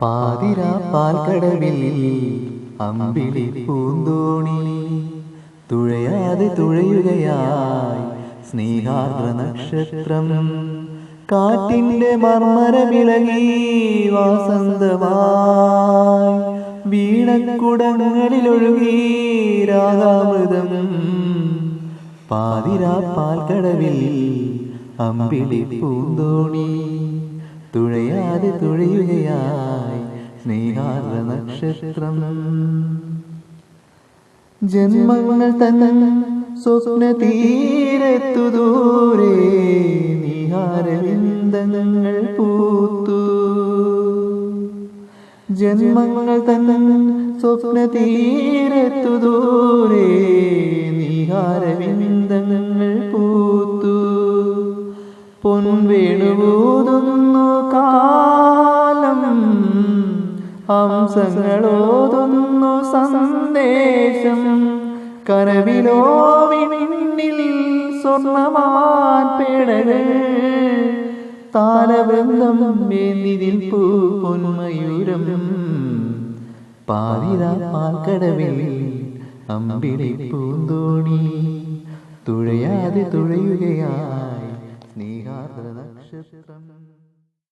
പാതിരാ പാൽക്കടവിൽ അമ്പിളി പൂന്തോണി തുഴയാതെ തുഴയുകയായി സ്നേഹാർദ്ര നക്ഷത്രം. കാറ്റിന്റെ മർമരമിളകി വാസന്തമായി വീണക്കുടങ്ങളിലൊഴുകി രാഗാമൃതം. പാതിരാ പാൽക്കടവിൽ അമ്പിളി പൂന്തോണി തുഴയാതെ തുഴയുകയായി സ്നേഹാർദ്ര നക്ഷത്രം. ജന്മങ്ങൾ തന്ന സ്വപ്ന തീരത്തു ദൂരെ നീഹാരവിന്ദങ്ങൾ പൂത്തു. ജന്മങ്ങൾ തന്ന സ്വപ്ന തീരത്തു ദൂരെ നീഹാരവിന്ദങ്ങൾ പൂത്തു. പൊൻവേണുവൂതുന്നു കാലം, ഹംസങ്ങളോതുന്നു സന്ദേശം. കനവിലോ വിണ്ണിൽ സ്വർണ്ണമാൻ പേടകൾ, താലവൃന്ദം വേദിതിൽ പൂ പൊന്മയൂരം. പാതിരാ പാൽക്കടവിൽ അമ്പിളി പൂന്തോണി തുഴയാതെ തുഴയുകയായി സ്നേഹാർദ്ര നക്ഷത്രം.